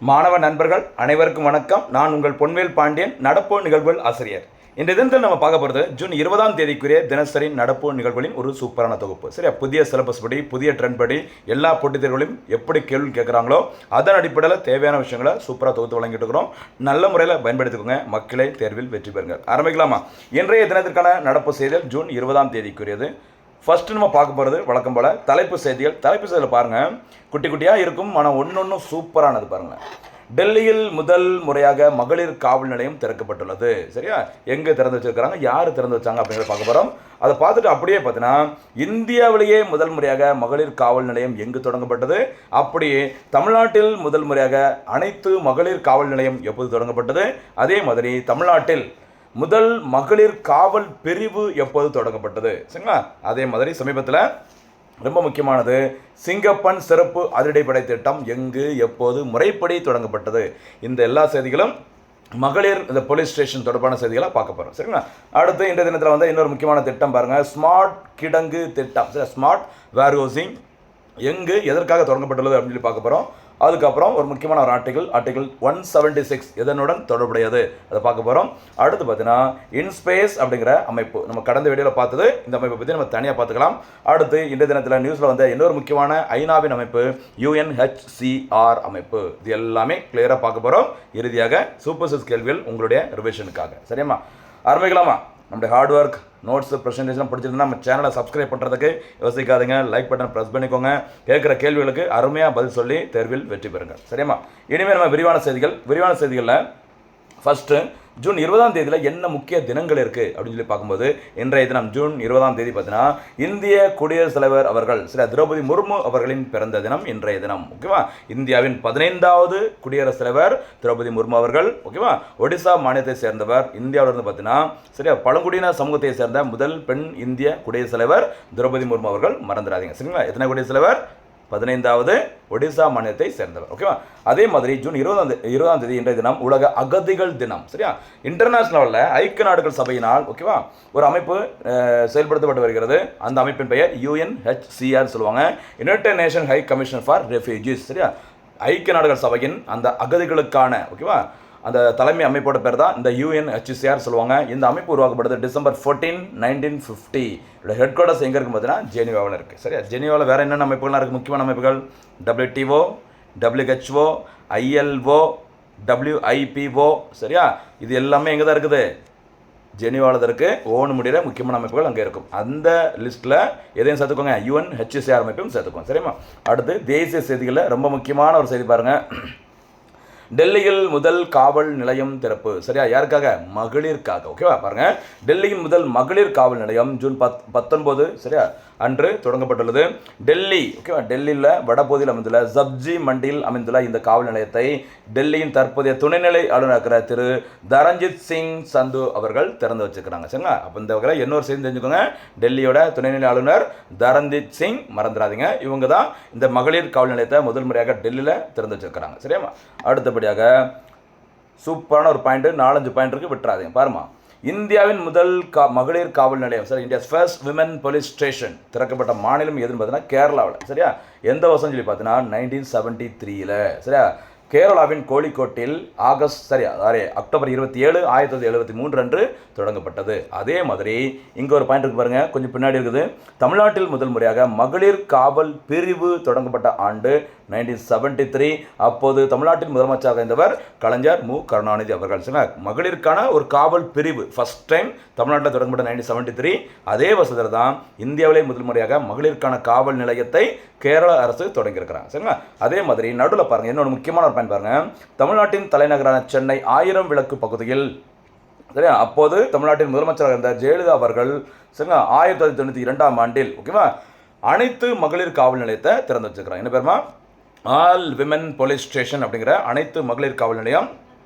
மாணவ நண்பர்கள் அனைவருக்கும் வணக்கம். நான் உங்கள் பொன்வேல் பாண்டியன், நடப்பு நிகழ்வுகள் ஆசிரியர். இந்த தினத்தில் நம்ம பார்க்க போகிறது ஜூன் 20ஆம் தேதிக்குரிய தினசரி நடப்பு நிகழ்வுகளின் ஒரு சூப்பரான தொகுப்பு. சரியா, புதிய சிலபஸ் படி, புதிய ட்ரெண்ட் படி எல்லா போட்டித் தேர்வுகளையும் எப்படி கேள்வி கேட்குறாங்களோ அதன் அடிப்படையில் தேவையான விஷயங்களை சூப்பராக தொகுத்து வழங்கிட்டு இருக்கிறோம். நல்ல முறையில் பயன்படுத்திக்கோங்க, மக்களை தேர்வில் வெற்றி பெறுங்க. ஆரம்பிக்கலாமா? இன்றைய தினத்திற்கான நடப்பு செய்திகள் ஜூன் 20ஆம் தேதிக்குரியது. ஃபர்ஸ்ட் நம்ம பார்க்க போகிறது வழக்கம் போல் தலைப்பு செய்திகள். தலைப்பு செய்தியில் பாருங்கள், குட்டி குட்டியாக இருக்கும், ஆனால் ஒன்று சூப்பரானது. பாருங்கள், டெல்லியில் முதல் முறையாக மகளிர் காவல் நிலையம் திறக்கப்பட்டுள்ளது. சரியா, எங்கே திறந்து வச்சிருக்கிறாங்க, யார் திறந்து வச்சாங்க அப்படிங்கிறத பார்க்க போகிறோம். அதை பார்த்துட்டு அப்படியே பார்த்தீங்கன்னா, இந்தியாவிலேயே முதல் முறையாக மகளிர் காவல் நிலையம் எங்கு தொடங்கப்பட்டது, அப்படியே தமிழ்நாட்டில் முதல் முறையாக அனைத்து மகளிர் காவல் நிலையம் எப்போது தொடங்கப்பட்டது, அதே மாதிரி தமிழ்நாட்டில் முதல் மகளிர் காவல் பிரிவு எப்போது தொடங்கப்பட்டது. சரிங்களா, அதே மாதிரி சமீபத்தில் ரொம்ப முக்கியமானது, சிங்கப்பன் சிறப்பு அதிரடிப்படை திட்டம் எங்கு எப்போது முறைப்படி தொடங்கப்பட்டது. இந்த எல்லா செய்திகளும் மகளிர் இந்த போலீஸ் ஸ்டேஷன் தொடர்பான செய்திகளை பார்க்க போகிறோம். சரிங்களா, அடுத்து இந்த தினத்தில் வந்து இன்னொரு முக்கியமான திட்டம் பாருங்கள், ஸ்மார்ட் கிடங்கு திட்டம். சரி, ஸ்மார்ட் வேர்ஹவுசிங் எங்கு எதற்காக தொடங்கப்பட்டுள்ளது அப்படின்னு சொல்லி பார்க்க போகிறோம். அதுக்கப்புறம் ஒரு முக்கியமான ஒரு ஆர்டிகிள் 176 எதனுடன் தொடர்புடையது அதை பார்க்க போகிறோம். அடுத்து பார்த்தீங்கன்னா இன்ஸ்பேஸ் அப்படிங்கிற அமைப்பு, நம்ம கடந்த வீடியோவில் பார்த்தது. இந்த அமைப்பை பற்றி நம்ம தனியாக பார்த்துக்கலாம். அடுத்து இந்த தினத்தில் நியூஸில் வந்து இன்னொரு முக்கியமான ஐநாவின் அமைப்பு UNHCR அமைப்பு. இது எல்லாமே கிளியராக பார்க்க போகிறோம். இறுதியாக சூப்பர் சிக்ஸ் கேள்விகள் உங்களுடைய ரிவிஷனுக்காக. சரியாம்மா, ஆரம்பிக்கலாமா? நம்முடைய ஹார்ட் ஒர்க் நோட்ஸு ப்ரெசன்டேஷன் பிடிச்சிருந்தா நம்ம சேனலை சப்ஸ்கிரைப் பண்ணுறதுக்கு யோசிக்காதீங்க, லைக் பட்டன் ப்ரெஸ் பண்ணிக்கோங்க. கேட்குற கேள்விகளுக்கு அருமையாக பதில் சொல்லி தேர்வில் வெற்றி பெறுங்க. சரியாம்மா, இனிமேல் நம்ம விரிவான செய்திகளில் ஃபஸ்ட்டு ஜூன் 20ஆம் தேதியில் என்ன முக்கிய தினங்கள் இருக்குது அப்படின்னு சொல்லி பார்க்கும்போது, இன்றைய தினம் ஜூன் 20ஆம் தேதி பார்த்தீங்கன்னா இந்திய குடியரசுத் தலைவர் அவர்கள் திரௌபதி முர்மு அவர்களின் பிறந்த தினம் இன்றைய தினம். ஓகேவா, இந்தியாவின் 15வது குடியரசுத் தலைவர் திரௌபதி முர்மு அவர்கள். ஓகேவா, ஒடிசா மாநிலத்தை சேர்ந்தவர். இந்தியாவிலிருந்து பார்த்தீங்கன்னா சரியா பழங்குடியின சமூகத்தை சேர்ந்த முதல் பெண் இந்திய குடியரசுத் தலைவர் திரௌபதி முர்மு அவர்கள். மறந்துடாதீங்க. சரிங்களா, எத்தனை குடியரசுத் தலைவர்? 15வது ஒடிசா மாநிலத்தை சேர்ந்தவர். ஓகேவா, அதே மாதிரி ஜூன் 20ஆம் தேதி இன்றைய தினம் உலக அகதிகள் தினம். சரியா, இன்டர்நேஷனல் லெவலில் ஐக்கிய நாடுகள் சபையினால் ஓகேவா ஒரு அமைப்பு செயல்படுத்தப்பட்டு வருகிறது. அந்த அமைப்பின் பெயர் UNHCR சொல்லுவாங்க, United nation high commission for refugees. சரியா, ஐக்கிய நாடுகள் சபையின் அந்த அகதிகளுக்கான ஓகேவா அந்த தலைமை அமைப்போட பேர் தான் இந்த UNHCR சொல்லுவாங்க. இந்த அமைப்பு உருவாக்கப்படுது December 14, 1950. ஹெட் குவார்ட்டர்ஸ் எங்கே இருக்கும் பார்த்தீங்கன்னா ஜெனீவாவில் இருக்குது. சரியா, ஜெனீவாவில் வேறு என்னென்ன அமைப்புகள்லாம் இருக்குது? முக்கியமான அமைப்புகள் WTO, WHO, ILO, WIPO. சரியா, இது எல்லாமே எங்கே தான் இருக்குது? ஜெனீவாவில் தான் இருக்குது. ஓன்னு முடிகிற முக்கியமான அமைப்புகள் அங்கே இருக்கும். அந்த லிஸ்ட்டில் எதையும் சேர்த்துக்கோங்க, UNHCR அமைப்பையும் சேர்த்துக்கோங்க. சரிம்மா, அடுத்து தேசிய செய்திகளில் ரொம்ப முக்கியமான ஒரு செய்தி பாருங்கள், டெல்லியில் முதல் காவல் நிலையம் திறப்பு. சரியா, யாருக்காக? மகளிருக்காக. ஓகேவா, பாருங்க, டெல்லியின் முதல் மகளிர் காவல் நிலையம் ஜூன் 19 சரியா அன்று தொடங்கப்பட்டுள்ளது. டெல்லி ஓகேவா, டெல்லியில் வடபகுதியில் அமைந்துள்ள சப்ஜி மண்டியில் அமைந்துள்ள இந்த காவல் நிலையத்தை டெல்லியின் தற்போதைய துணைநிலை ஆளுநர் திரு தரஞ்சித் சிங் சந்து அவர்கள் திறந்து வச்சிருக்கிறாங்க. சரிங்களா, அப்போ இந்த வகையில் இன்னொரு செய்தி தெரிஞ்சுக்கோங்க, டெல்லியோட துணைநிலை ஆளுநர் தரஞ்சித் சிங் மறந்துடாதீங்க. இவங்க தான் இந்த மகளிர் காவல் நிலையத்தை முதல் முறையாக டெல்லியில் திறந்து வச்சிருக்கிறாங்க. சரியா, அடுத்தபடியாக சூப்பரான ஒரு பாயிண்ட், 4-5 பாயிண்ட் இருக்குது, விட்டுறாதீங்க. பாருமா, இந்தியாவின் முதல் மகளிர் காவல் நிலையம் sir, India's first women police station திறக்கப்பட்ட மாநிலம் எதுன்னு பார்த்தீங்கன்னா கேரளாவில். சரியா, எந்த வருஷம் சொல்லி பார்த்தீங்கன்னா 1973. சரியா, கேரளாவின் கோழிக்கோட்டில் அக்டோபர் 27, 1973 அன்று தொடங்கப்பட்டது. அதே மாதிரி இங்கே ஒரு பாயிண்ட் இருக்கு பாருங்க, கொஞ்சம் பின்னாடி இருக்குது, தமிழ்நாட்டில் முதல் முறையாக மகளிர் காவல் பிரிவு தொடங்கப்பட்ட ஆண்டு 1973. அப்போது தமிழ்நாட்டின் முதலமைச்சராக இருந்தவர் கலைஞர் மு கருணாநிதி அவர்கள். சொன்னார், மகளிருக்கான ஒரு காவல் பிரிவு ஃபர்ஸ்ட் டைம் தமிழ்நாட்டில் தொடங்கப்பட்ட 1973. அதே வருஷத்தில் தான் இந்தியாவிலே முதல் முறையாக மகளிருக்கான காவல் நிலையத்தை கேரள அரசு தொடங்கியிருக்கிறாங்க. சரிங்களா, அதே மாதிரி நடுவில் பாருங்கள், இன்னொரு முக்கியமான ஒரு பாயிண்ட் பாருங்கள், தமிழ்நாட்டின் தலைநகரான சென்னை 1000 விளக்கு பகுதியில் சரியா அப்போது தமிழ்நாட்டின் முதலமைச்சராக இருந்த ஜெயலலிதா அவர்கள் சரிங்களா 1992ஆம் ஆண்டில் ஓகேவா அனைத்து மகளிர் காவல் நிலையத்தை திறந்து வச்சுருக்கிறாங்க. என்ன பேருமா? ஆல் விமன் போலீஸ் ஸ்டேஷன் அப்படிங்கிற அனைத்து மகளிர் காவல் நிலையம்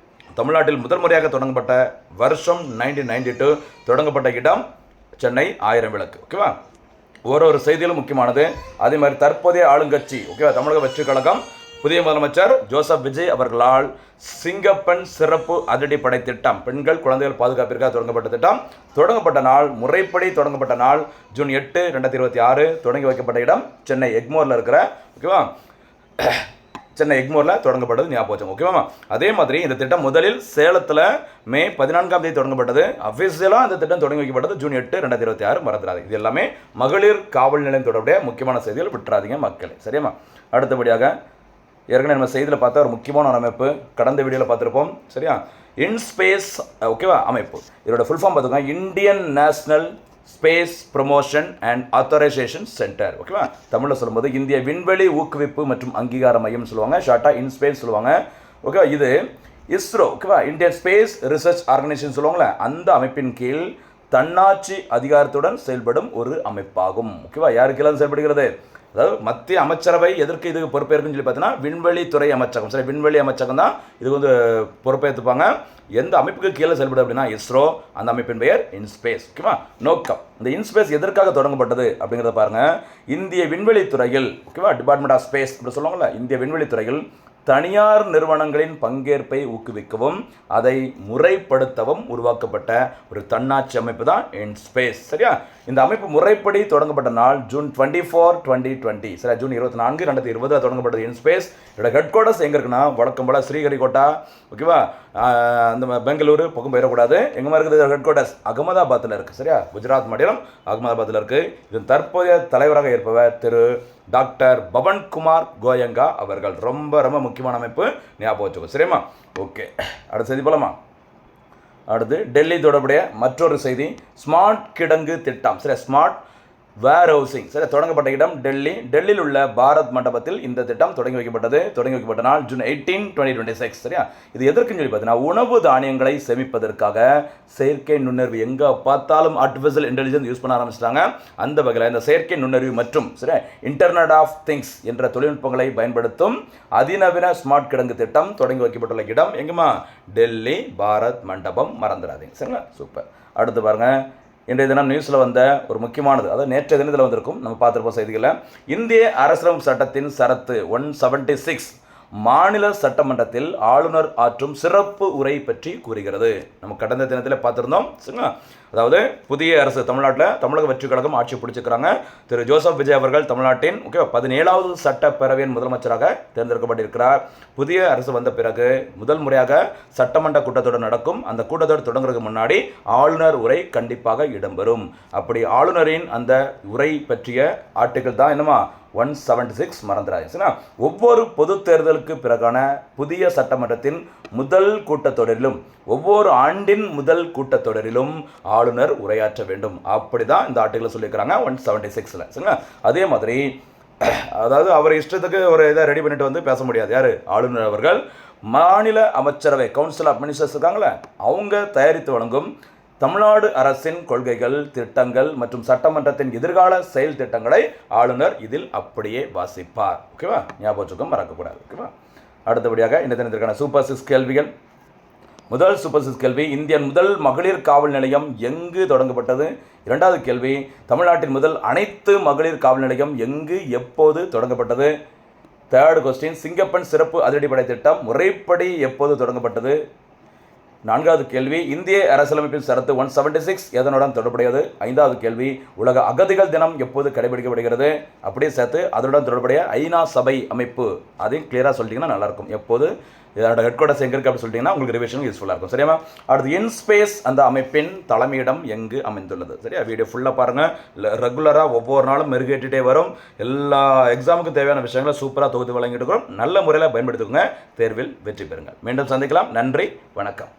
தமிழ்நாட்டில் முதல் முறையாக தொடங்கப்பட்ட வருஷம் 1992. தொடங்கப்பட்ட இடம் சென்னை 1000 விளக்கு. ஓகேவா, ஒரு செய்தியிலும் முக்கியமானது. அதே மாதிரி தற்போதைய ஆளுங்கட்சி ஓகேவா தமிழக வெற்றி கழகம் புதிய முதலமைச்சர் ஜோசப் விஜய் அவர்களால் சிங்கப்பன் சிறப்பு அதிரடிப்படை திட்டம், பெண்கள் குழந்தைகள் பாதுகாப்பிற்காக தொடங்கப்பட்ட திட்டம், தொடங்கப்பட்ட நாள் முறைப்படி தொடங்கப்பட்ட நாள் ஜூன் 8, 2026. தொடங்கி வைக்கப்பட்ட இடம் சென்னை எக்மோரில் இருக்கிற ஓகேவா சென்னை எக்மோரில் தொடங்கப்பட்டது ஞாபகம் வச்சுக்கோங்க. ஓகேவா? அதே மாதிரி இந்த திட்டம் முதலில் சேலத்தில் மே 14ஆம் தேதி தொடங்கப்பட்டது. அஃபிஷியலாக இந்த திட்டம் தொடங்கி வைக்கப்பட்டது ஜூன் 8, 2026. மறந்துடாது. இது எல்லாமே மகளிர் காவல் நிலையம் தொடர்புடைய முக்கியமான செய்திகள், விட்டுறாதீங்க மக்களே. சரியாமா? அடுத்தபடியாக ஏற்கனவே நம்ம செய்தியில் பார்த்தா ஒரு முக்கியமான ஒரு அமைப்பு கடந்த வீடியோவில் பார்த்துருப்போம். சரியா? இன்ஸ்பேஸ் ஓகேவா அமைப்பு. இதோட ஃபுல் ஃபார்ம் பார்த்துக்கோங்க, Indian national space promotion and authorisation centre. ஓகேவா? தமிழில் சொல்லும்போது இந்திய விண்வெளி ஊக்குவிப்பு மற்றும் அங்கீகார மையம் சொல்லுவாங்க, ஷார்ட்டாக இன்ஸ்பேஸ் சொல்லுவாங்க. ஓகேவா? இது இஸ்ரோ, ஓகேவா, இந்தியன் ஸ்பேஸ் ரிசர்ச் ஆர்கனைசேஷன் சொல்லுவாங்களே, அந்த அமைப்பின் கீழ் தன்னாட்சி அதிகாரத்துடன் செயல்படும் ஒரு அமைப்பாகும். ஓகேவா? யாருக்கெல்லாம் செயல்படுகிறது? அதாவது மத்திய அமைச்சரவை எதற்கு இதுக்கு பொறுப்பேற்குன்னு சொல்லி பார்த்தீங்கன்னா விண்வெளித்துறை அமைச்சகம். சரி, விண்வெளி அமைச்சகம் தான் இதுக்கு வந்து பொறுப்பேற்றுப்பாங்க. எந்த அமைப்புக்கு கீழே செயல்படுது அப்படின்னா இஸ்ரோ, அந்த அமைப்பின் பெயர் இன்ஸ்பேஸ். ஓகேவா? நோக்கம், இந்த இன்ஸ்பேஸ் எதற்காக தொடங்கப்பட்டது அப்படிங்கிறத பாருங்க. இந்திய விண்வெளித்துறையில், ஓகேவா, டிபார்ட்மெண்ட் ஆஃப் ஸ்பேஸ் அப்படி சொல்லுவாங்கல்ல, இந்திய விண்வெளித்துறையில் தனியார் நிறுவனங்களின் பங்கேற்பை ஊக்குவிக்கவும் அதை முறைப்படுத்தவும் உருவாக்கப்பட்ட ஒரு தன்னாட்சி அமைப்பு தான் இன்ஸ்பேஸ். சரியா? இந்த அமைப்பு முறைப்படி தொடங்கப்பட்ட நாள் ஜூன் 24, 2020. சரியா? ஜூன் 24, 2020 தொடங்கப்பட்டது இன்ஸ்பேஸ். இதோட ஹெட் குவார்ட்டர்ஸ் எங்கே இருக்குன்னா வழக்கம் போல் ஸ்ரீஹரிகோட்டா. ஓகேவா? அந்த பெங்களூரு பக்கம் போயிடக்கூடாது. எங்கேமா இருக்குது ஹெட் குவார்ட்டர்ஸ்? அகமதாபாத்தில் இருக்குது. சரியா? குஜராத் மாநிலம் அகமதாபாத்தில் இருக்குது. இதன் தற்போதைய தலைவராக இருப்பவர் திரு டாக்டர் பவன்குமார் கோயங்கா அவர்கள். ரொம்ப ரொம்ப முக்கியமான அமைப்பு, ஞாபகம் வச்சுக்கோ. சரியாம்மா? ஓகே, அடுத்த செய்தி போலாமா? அடுத்து டெல்லி தொடர்புடைய மற்றொரு செய்தி, ஸ்மார்ட் கிடங்கு திட்டம். சரி, ஸ்மார்ட் வேர் ஹவுசிங். சரி, தொடங்கப்பட்ட இடம் டெல்லி. டெல்லியில் உள்ள பாரத் மண்டபத்தில் இந்த திட்டம் தொடங்கி வைக்கப்பட்ட நாள் ஜூன் 18, 2026. சரியா? இது எதற்குன்னு சொல்லி பார்த்தீங்கன்னா உணவு தானியங்களை சேமிப்பதற்காக செயற்கை நுண்ணறிவு. எங்கே பார்த்தாலும் ஆர்டிஃபிஷியல் இன்டெலிஜென்ஸ் யூஸ் பண்ண ஆரம்பிச்சிட்டாங்க. அந்த வகையில் இந்த செயற்கை நுண்ணறிவு மற்றும் சரி இன்டர்நெட் ஆஃப் திங்ஸ் என்ற தொழில்நுட்பங்களை பயன்படுத்தும் அதிநவீன ஸ்மார்ட் கிடங்கு திட்டம் தொடங்கி வைக்கப்பட்டுள்ள இடம் எங்கேமா? டெல்லி பாரத் மண்டபம். மறந்துடாதீங்க. சரிங்களா? சூப்பர். அடுத்து பாருங்க, இன்றைய தினம் நியூஸில் வந்த ஒரு முக்கியமானது, அதாவது நேற்றைய தினத்தில் வந்திருக்கும், நம்ம பார்த்துருப்போம் செய்திகளில். இந்திய அரசியலமைப்பு சட்டத்தின் சரத்து 176 மாநில சட்டமன்றத்தில் ஆளுநர் ஆற்றும் சிறப்பு உரை பற்றி கூறுகிறது. நம்ம கடந்த தினத்தில் பார்த்துருந்தோம். சரிங்களா? அதாவது புதிய அரசு தமிழக வெற்றி கழகம் ஆட்சி பிடிச்சிருக்கிறாங்க. திரு ஜோசப் விஜய் அவர்கள் தமிழ்நாட்டின் 17வது சட்டப்பேரவையின் முதலமைச்சராக தேர்ந்தெடுக்கப்பட்டிருக்கிறார். புதிய அரசு வந்த பிறகு முதல் முறையாக சட்டமன்ற கூட்டத்தொடர் நடக்கும். அந்த கூட்டத்தொடர் தொடங்குறதுக்கு முன்னாடி ஆளுநர் உரை கண்டிப்பாக இடம்பெறும். அப்படி ஆளுநரின் அந்த உரை பற்றிய ஆர்டிகிள் தான் என்னமா 176. மறந்துடாது. ஒவ்வொரு பொது தேர்தலுக்கு பிறகான புதிய சட்டமன்றத்தின் முதல் கூட்டத்தொடரிலும் ஒவ்வொரு ஆண்டின் முதல் கூட்டத்தொடரிலும் ஆளுநர் உரையாற்ற வேண்டும். அப்படிதான் இந்த ஆர்டிகிள் சொல்லியிருக்கிறாங்க 176ல். சரிங்களா? அதே மாதிரி அதாவது அவர் இஷ்டத்துக்கு ஒரு இதை ரெடி பண்ணிட்டு வந்து பேச முடியாது. யார்? ஆளுநர் அவர்கள் மாநில அமைச்சரவை கவுன்சில் ஆஃப் மினிஸ்டர்ஸ் இருக்காங்களே, அவங்க தயாரித்து வழங்கும் தமிழ்நாடு அரசின் கொள்கைகள், திட்டங்கள் மற்றும் சட்டமன்றத்தின் எதிர்கால செயல் திட்டங்களை ஆளுநர் இதில் அப்படியே வாசிப்பார். ஓகேவா? ஞாபகம் மறக்கக்கூடாது. ஓகேவா? அடுத்தபடியாக இந்த தினத்திற்கான சூப்பர் 6 கேள்விகள். முதல் சூப்பர் 6 கேள்வி, இந்தியன் முதல் மகளிர் காவல் நிலையம் எங்கு தொடங்கப்பட்டது? இரண்டாவது கேள்வி, தமிழ்நாட்டின் முதல் அனைத்து மகளிர் காவல் நிலையம் எங்கு எப்போது தொடங்கப்பட்டது? தேர்ட் கொஸ்டின், சிங்கப்பன் சிறப்பு அதிரடிப்படை திட்டம் முறைப்படி எப்போது தொடங்கப்பட்டது? நான்காவது கேள்வி, இந்திய அரசியலமைப்பின் சரத்து 176 எதனுடன் தொடர்புடையது? ஐந்தாவது கேள்வி, உலக அகதிகள் தினம் எப்போது கடைபிடிக்கப்படுகிறது? அப்படியே சேர்த்து அதனுடன் தொடர்புடைய ஐநா சபை அமைப்பு, அதையும் கிளியராக சொல்லிட்டீங்கன்னா நல்லாயிருக்கும். எப்போது இதோட ஹெட் குவார்ட்டர்ஸ் எங்கே இருக்குது அப்படின்னு சொல்லிட்டீங்கன்னா உங்களுக்கு ரிவிஷன் யூஸ்ஃபுல்லாக இருக்கும். சரியா? அடுத்து இன்ஸ்பேஸ் அந்த அமைப்பின் தலைமையிடம் எங்கு அமைந்துள்ளது? சரியா? வீடியோ ஃபுல்லாக பாருங்கள். ரெகுலராக ஒவ்வொரு நாளும் மெருகேற்றிட்டே வரும். எல்லா எக்ஸாமுக்கும் தேவையான விஷயங்களை சூப்பராக தொகுத்து வழங்கிட்டு இருக்கிறோம். நல்ல முறையில் பயன்படுத்திக்கோங்க. தேர்வில் வெற்றி பெறுங்கள். மீண்டும் சந்திக்கலாம். நன்றி, வணக்கம்.